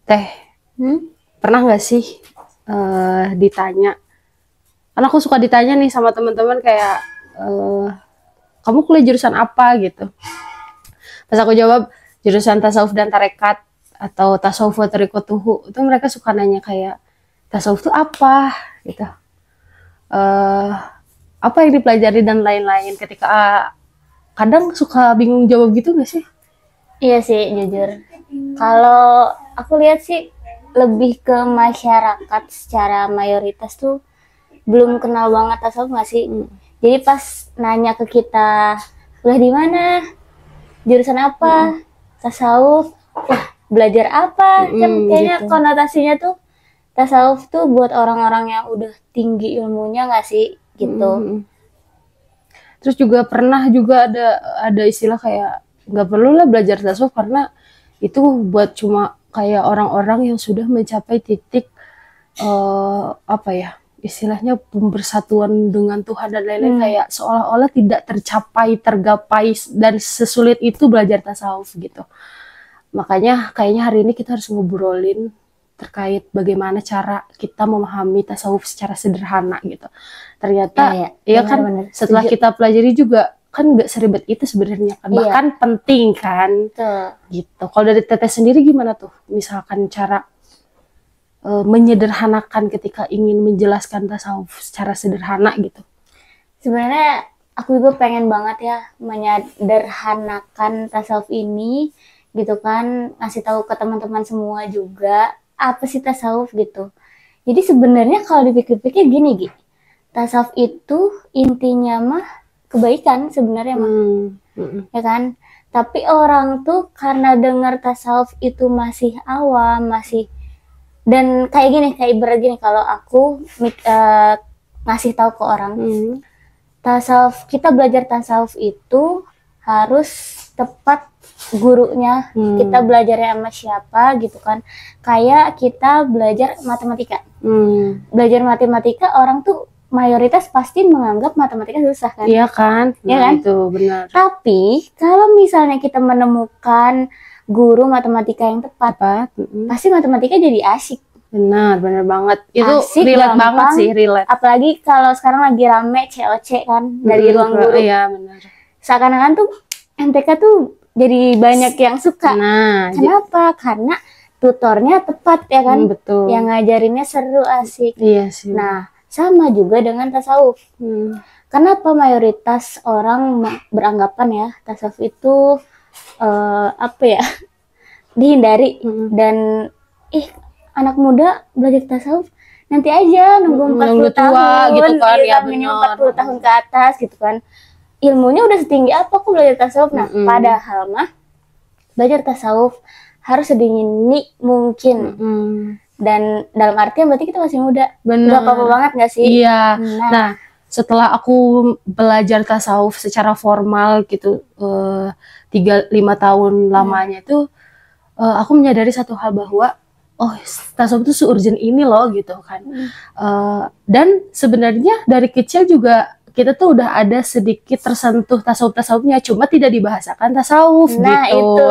Teh, pernah nggak sih ditanya? Karena aku suka ditanya nih sama teman-teman kayak, kamu kuliah jurusan apa gitu. Pas aku jawab jurusan tasawuf dan tarekat atau tasawuf wa tariqatuhu, itu mereka suka nanya kayak tasawuf itu apa gitu. eh Apa yang dipelajari dan lain-lain. Ketika kadang suka bingung jawab gitu nggak sih? Iya sih, jujur. Kalau aku lihat sih lebih ke masyarakat secara mayoritas tuh belum kenal banget tasawuf nggak sih? Jadi pas nanya ke kita, kuliah di mana? Jurusan apa? Tasawuf. Wah, belajar apa? Kan kayaknya Gitu. konotasinya tuh tasawuf tuh buat orang-orang yang udah tinggi ilmunya nggak sih? Gitu. Terus juga pernah juga ada istilah kayak nggak perlu lah belajar tasawuf karena itu buat cuma kayak orang-orang yang sudah mencapai titik apa ya, istilahnya pembersatuan dengan Tuhan dan lain-lain, kayak seolah-olah tidak tergapai dan sesulit itu belajar tasawuf gitu. Makanya kayaknya hari ini kita harus ngobrolin terkait bagaimana cara kita memahami tasawuf secara sederhana gitu. Ternyata ya kan benar-benar setelah setuju. kita pelajari juga kan nggak seribet itu sebenarnya kan. Iya. Bahkan penting kan Tuh. gitu. Kalau dari Teteh sendiri gimana tuh? Misalkan cara menyederhanakan ketika ingin menjelaskan tasawuf secara sederhana gitu. Sebenarnya aku juga pengen banget ya menyederhanakan tasawuf ini gitu kan, ngasih tahu ke teman-teman semua juga apa sih tasawuf gitu. Jadi sebenarnya kalau dipikir-pikir gini Gi, tasawuf itu intinya mah kebaikan sebenarnya mah, ya kan? Tapi orang tuh karena dengar tasawuf itu masih awam, masih dan kayak gini, kayak ibarat gini, kalau aku ngasih tahu ke orang, tasawuf, kita belajar tasawuf itu harus tepat gurunya, kita belajarnya sama siapa gitu kan. Kayak kita belajar matematika. Belajar matematika, orang tuh mayoritas pasti menganggap matematika susah kan. Iya kan? Iya Nah, kan? itu benar. Tapi kalau misalnya kita menemukan guru matematika yang tepat, pasti matematika jadi asik. Benar banget. Itu Asik, relate gampang. banget sih, relate. Apalagi kalau sekarang lagi rame COC kan dari ruang guru. Iya, benar. Seakan-akan tuh MTK tuh jadi banyak yang suka. Nah, Kenapa? Karena tutornya tepat ya kan. betul. Yang ngajarinnya seru, asik. Iya sih. Nah, sama juga dengan tasawuf. Kenapa mayoritas orang beranggapan ya tasawuf itu apa ya, dihindari dan anak muda belajar tasawuf nanti aja nunggu 40 tahun gitu kan, ya minimal benar. 40 tahun ke atas gitu kan, ilmunya udah setinggi apa kok belajar tasawuf. Nah, padahal mah belajar tasawuf harus sedini mungkin. Dan dalam artian berarti kita masih muda. Benar. Gak apa-apa banget gak sih? Iya. Nah, setelah aku belajar tasawuf secara formal gitu 3-5 tahun lamanya itu aku menyadari satu hal bahwa tasawuf itu se-urgent ini loh gitu kan. Dan sebenarnya dari kecil juga kita tuh udah ada sedikit tersentuh tasawufnya, cuma tidak dibahasakan tasawuf gitu. Itu,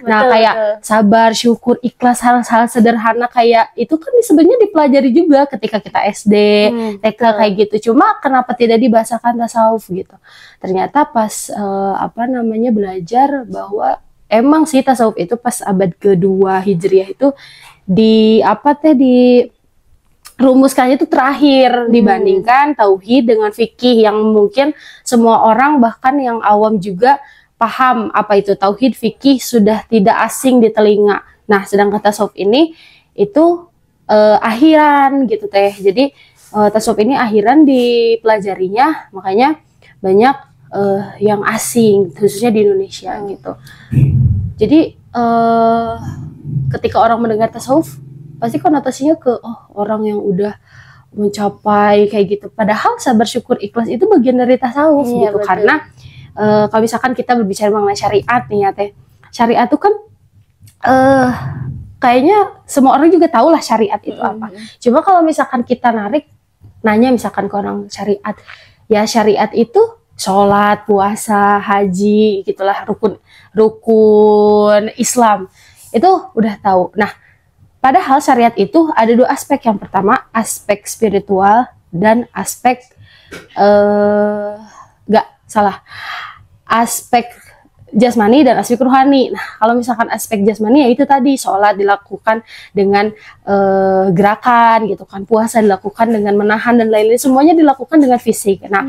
Nah, kayak sabar, syukur, ikhlas, hal-hal sederhana kayak itu kan sebenarnya dipelajari juga ketika kita SD, TK kayak gitu. Cuma kenapa tidak dibahasakan tasawuf gitu? Ternyata pas belajar bahwa emang sih tasawuf itu pas abad kedua Hijriah itu rumuskannya itu terakhir dibandingkan tauhid dengan fikih yang mungkin semua orang bahkan yang awam juga paham apa itu tauhid, fikih sudah tidak asing di telinga. Nah, sedangkan tasawuf ini itu akhiran gitu Teh. Jadi tasawuf ini akhiran dipelajarinya, makanya banyak yang asing khususnya di Indonesia gitu. Jadi ketika orang mendengar tasawuf pasti konotasinya ke orang yang udah mencapai kayak gitu. Padahal sabar, syukur, ikhlas itu bagian dari tasawuf gitu. Betul. Karena kalau misalkan kita berbicara mengenai syariat nih ya Teh. Syariat itu kan kayaknya semua orang juga tahu lah syariat itu apa. Cuma kalau misalkan kita nanya misalkan ke orang syariat, ya syariat itu sholat, puasa, haji, gitulah rukun Islam. Itu udah tahu. Nah, Padahal syariat itu ada dua aspek. Yang pertama aspek spiritual dan aspek aspek jasmani dan aspek rohani. Nah, kalau misalkan aspek jasmani ya itu tadi, sholat dilakukan dengan gerakan gitu kan, puasa dilakukan dengan menahan dan lain-lain, semuanya dilakukan dengan fisik. Nah,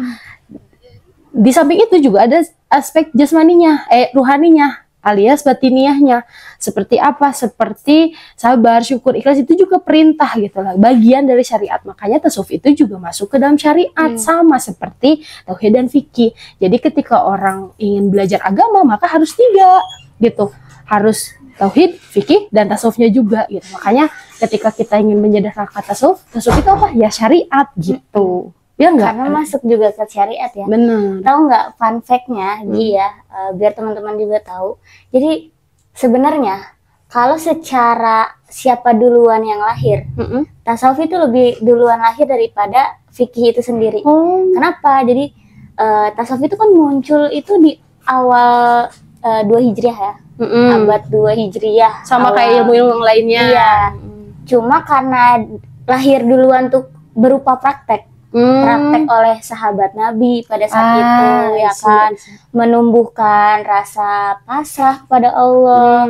di samping itu juga ada aspek jasmaninya, rohaninya, alias batiniahnya. Seperti apa? Seperti sabar, syukur, ikhlas, itu juga perintah gitu lah, bagian dari syariat. Makanya tasawuf itu juga masuk ke dalam syariat, sama seperti tauhid dan fikih. Jadi ketika orang ingin belajar agama, maka harus 3 gitu. Harus tauhid, fikih, dan tasawufnya juga gitu. Makanya ketika kita ingin menyederhanakan tasawuf itu apa? Ya syariat gitu. Ya enggak? Karena masuk juga ke syariat ya. Bener. Tahu nggak fun fact-nya, biar teman-teman juga tahu. Jadi sebenarnya kalau secara siapa duluan yang lahir, tasawuf itu lebih duluan lahir daripada fikih itu sendiri. Kenapa? Jadi tasawuf itu kan muncul itu di awal 2 Hijriah ya, abad 2 Hijriah. Sama kayak ilmu-ilmu lainnya. Iya. Cuma karena lahir duluan tuh berupa praktek oleh sahabat Nabi pada saat itu, ya kan, menumbuhkan rasa pasrah kepada Allah,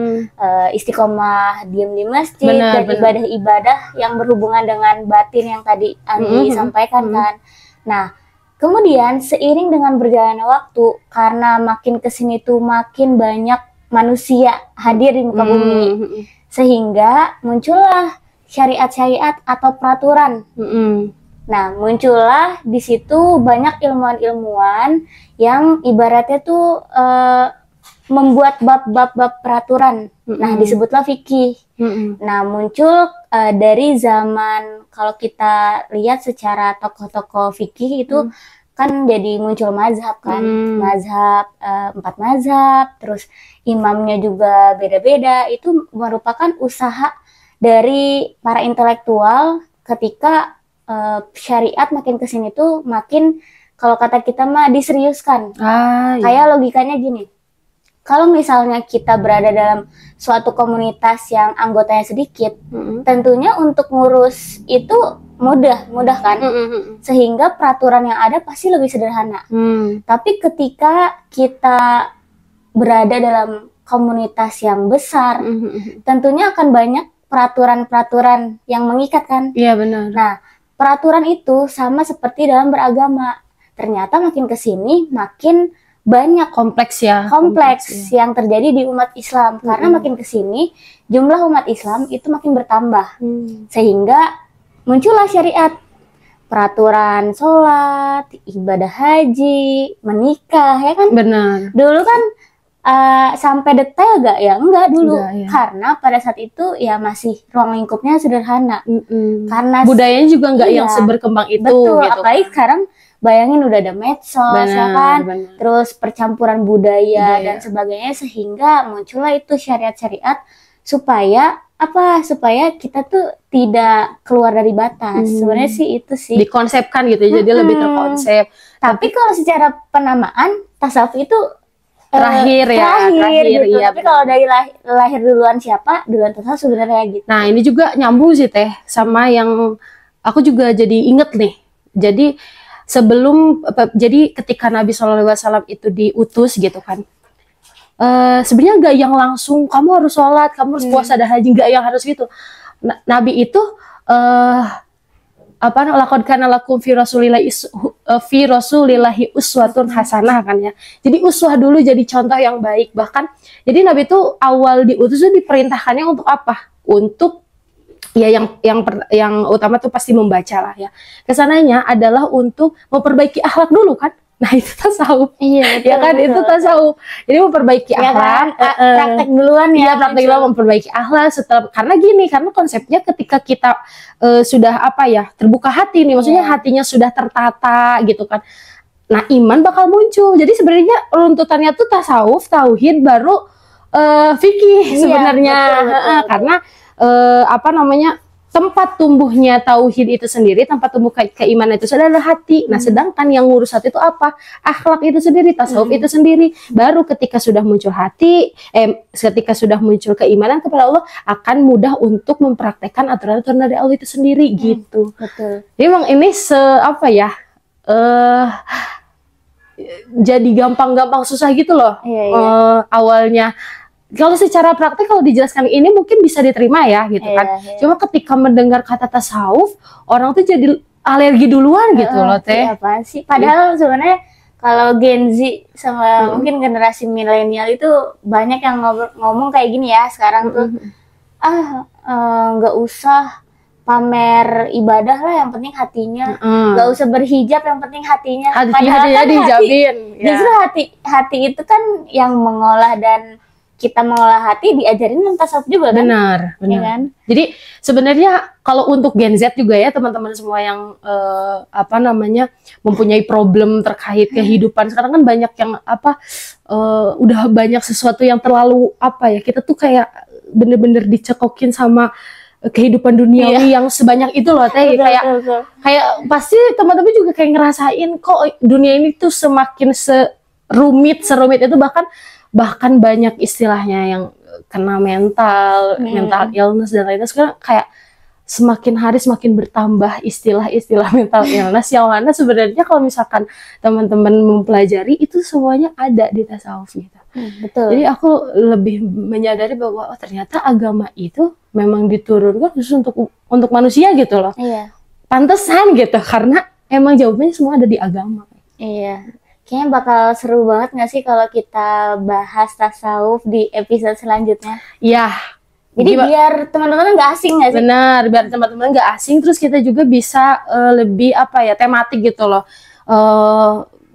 istiqomah diam di masjid, dan ibadah-ibadah yang berhubungan dengan batin yang tadi Andi sampaikan kan. Nah, kemudian seiring dengan berjalannya waktu, karena makin kesini tuh makin banyak manusia hadir di muka bumi, sehingga muncullah syariat-syariat atau peraturan. Nah, muncullah di situ banyak ilmuwan-ilmuwan yang ibaratnya tuh membuat bab-bab peraturan. Nah, disebutlah fikih. Nah, muncul dari zaman, kalau kita lihat secara tokoh-tokoh fikih itu kan jadi muncul mazhab kan, mazhab 4 mazhab, terus imamnya juga beda-beda. Itu merupakan usaha dari para intelektual ketika syariat makin kesini tuh makin, kalau kata kita mah, diseriuskan. Kayak logikanya gini, kalau misalnya kita berada dalam suatu komunitas yang anggotanya sedikit, tentunya untuk ngurus itu mudah kan, sehingga peraturan yang ada pasti lebih sederhana. Tapi ketika kita berada dalam komunitas yang besar, tentunya akan banyak peraturan-peraturan yang mengikat kan. Iya, benar. Nah, peraturan itu sama seperti dalam beragama. Ternyata makin kesini makin banyak kompleks yang terjadi di umat Islam. Karena makin kesini jumlah umat Islam itu makin bertambah. Sehingga muncullah syariat. Peraturan sholat, ibadah haji, menikah, ya kan? Benar. Dulu kan sampai detail gak ya? Enggak dulu. Karena pada saat itu ya masih ruang lingkupnya sederhana. Karena budayanya juga enggak yang seberkembang itu. Betul, gitu. Apalagi sekarang bayangin udah ada medsos, ya kan? Terus percampuran budaya dan sebagainya, sehingga muncullah itu syariat-syariat supaya apa? Supaya kita tuh tidak keluar dari batas. Sebenarnya sih itu sih. Dikonsepkan gitu, jadi lebih terkonsep. Tapi kalau secara penamaan, tasawuf itu terakhir gitu. Iya. Tapi kalau dari lahir duluan siapa, duluan tasawuf sebenarnya gitu. Nah, ini juga nyambung sih Teh sama yang aku juga jadi inget nih. Jadi ketika Nabi SAW itu diutus gitu kan, sebenarnya nggak yang langsung kamu harus sholat, kamu harus puasa dan haji, nggak yang harus gitu. Nabi itu laqad kana lakum fi rasulillahi uswatun hasanah kan ya. Jadi uswah dulu, jadi contoh yang baik. Bahkan jadi Nabi itu awal diutus itu diperintahkannya untuk apa? Untuk ya yang utama tuh pasti membaca lah ya. Kesananya adalah untuk memperbaiki akhlak dulu kan. Nah, itu tasawuf. Iya, betul, ya kan, betul, itu tasawuf. Jadi memperbaiki akhlak, kan? Praktek duluan ya. Iya, praktek duluan, memperbaiki akhlak setelah, karena konsepnya ketika kita sudah terbuka hati nih, maksudnya hatinya sudah tertata gitu kan. Nah, iman bakal muncul. Jadi sebenarnya runtutannya tuh tasawuf, tauhid, baru fikih sebenarnya. Betul. Karena tempat tumbuhnya tauhid itu sendiri, tempat tumbuh keimanan itu adalah hati. Nah, sedangkan yang ngurus hati itu apa? Akhlak itu sendiri, tasawuf itu sendiri. Baru ketika sudah muncul hati, ketika sudah muncul keimanan kepada Allah, akan mudah untuk mempraktekkan aturan-aturan dari Allah itu sendiri gitu. Betul. Jadi memang ini jadi gampang-gampang susah gitu loh. Awalnya. Kalau secara praktek kalau dijelaskan ini mungkin bisa diterima ya gitu kan. Cuma ketika mendengar kata tasawuf, orang tuh jadi alergi duluan gitu loh teh. Apa sih? Padahal sebenarnya kalau Gen Z sama mungkin generasi milenial itu banyak yang ngomong kayak gini ya sekarang tuh. Nggak usah pamer ibadah lah, yang penting hatinya. Nggak usah berhijab, yang penting hatinya. Padahal kan justru hati itu kan yang mengolah, dan kita mengolah hati diajarin tentang tasawuf juga kan? Benar. Ya kan? Jadi sebenarnya kalau untuk Gen Z juga ya teman-teman semua yang mempunyai problem terkait kehidupan sekarang kan banyak yang udah banyak sesuatu yang terlalu kita tuh kayak bener-bener dicekokin sama kehidupan duniawi yang sebanyak itu loh teh. Kayak pasti teman-teman juga kayak ngerasain kok dunia ini tuh semakin serumit itu, bahkan banyak istilahnya yang kena mental illness dan lainnya. Sekarang kayak semakin hari semakin bertambah istilah-istilah mental illness yang mana sebenarnya kalau misalkan teman-teman mempelajari itu semuanya ada di tasawuf gitu. Betul. Jadi aku lebih menyadari bahwa ternyata agama itu memang diturunkan khusus untuk manusia gitu loh. Pantesan gitu, karena emang jawabannya semua ada di agama. Kayaknya bakal seru banget nggak sih kalau kita bahas tasawuf di episode selanjutnya? Iya. Jadi biar teman-teman nggak asing nggak sih? Benar, biar teman-teman nggak asing, terus kita juga bisa lebih tematik gitu loh.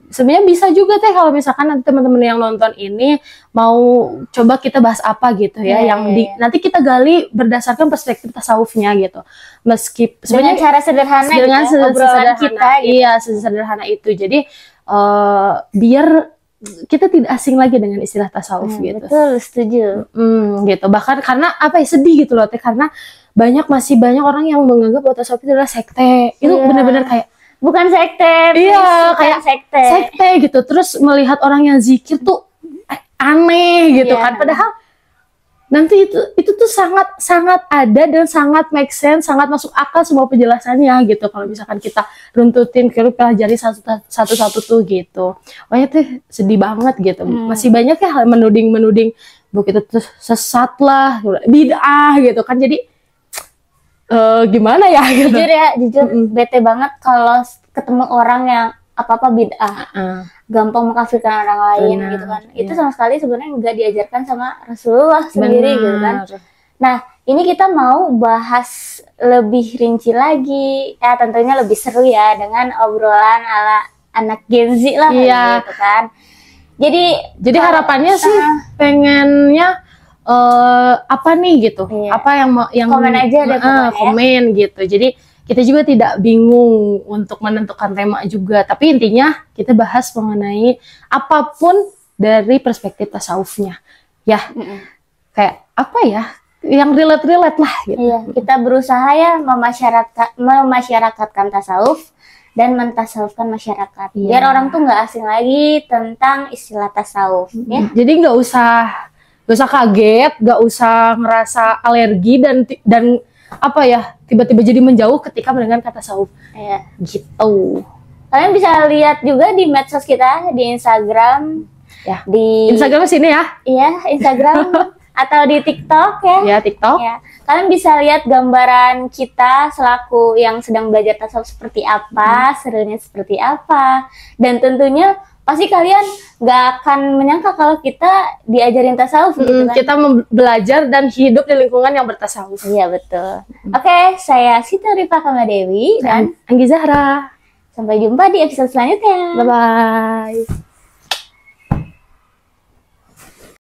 Sebenarnya bisa juga teh kalau misalkan nanti teman-teman yang nonton ini mau coba kita bahas apa gitu ya, nanti kita gali berdasarkan perspektif tasawufnya gitu. Dengan cara sederhana dengan gitu, obrolan kita gitu. Iya, sesederhana itu. Jadi biar kita tidak asing lagi dengan istilah tasawuf gitu. Betul, setuju. Gitu. Bahkan karena sedih gitu loh teh, karena masih banyak orang yang menganggap bahwa tasawuf itu adalah sekte. Itu benar-benar kayak bukan sekte. Kayak sekte gitu. Terus melihat orang yang zikir tuh aneh gitu kan. Padahal nanti itu tuh sangat ada dan sangat make sense, sangat masuk akal semua penjelasannya gitu. Kalau misalkan kita runtutin, kita pelajari satu-satu tuh gitu. Pokoknya tuh sedih banget gitu. Masih banyak ya hal menuding bahwa kita tuh sesat lah, bid'ah gitu kan. Jadi gimana ya gitu. Jujur bete banget kalau ketemu orang yang apa-apa bid'ah. Gampang mengkafirkan orang lain gitu kan. Itu sama sekali sebenarnya nggak diajarkan sama Rasulullah sendiri gitu kan. Nah, ini kita mau bahas lebih rinci lagi, tentunya lebih seru ya dengan obrolan ala anak Gen Z lah gitu kan. Jadi harapannya sih pengennya apa nih gitu. Apa yang komen aja deh komen gitu. Jadi kita juga tidak bingung untuk menentukan tema juga, tapi intinya kita bahas mengenai apapun dari perspektif tasawufnya, ya. Kayak apa ya, yang relate lah gitu. Kita berusaha ya memasyarakatkan tasawuf dan mentasawufkan masyarakat, biar orang tuh nggak asing lagi tentang istilah tasawuf. Jadi nggak usah kaget, nggak usah ngerasa alergi dan tiba-tiba jadi menjauh ketika mendengar kata tasawuf. Gitu. Kalian bisa lihat juga di medsos kita, di Instagram. Di Instagram sini ya. Instagram atau di TikTok ya. TikTok. Kalian bisa lihat gambaran kita selaku yang sedang belajar tasawuf seperti apa, serunya seperti apa, dan tentunya pasti kalian nggak akan menyangka kalau kita diajarin tasawuf gitu kan. Kita belajar dan hidup di lingkungan yang bertasawuf. Iya betul. Oke, saya Siti Rifa Kamadewi dan Anggi Zahra. Sampai jumpa di episode selanjutnya. Bye-bye.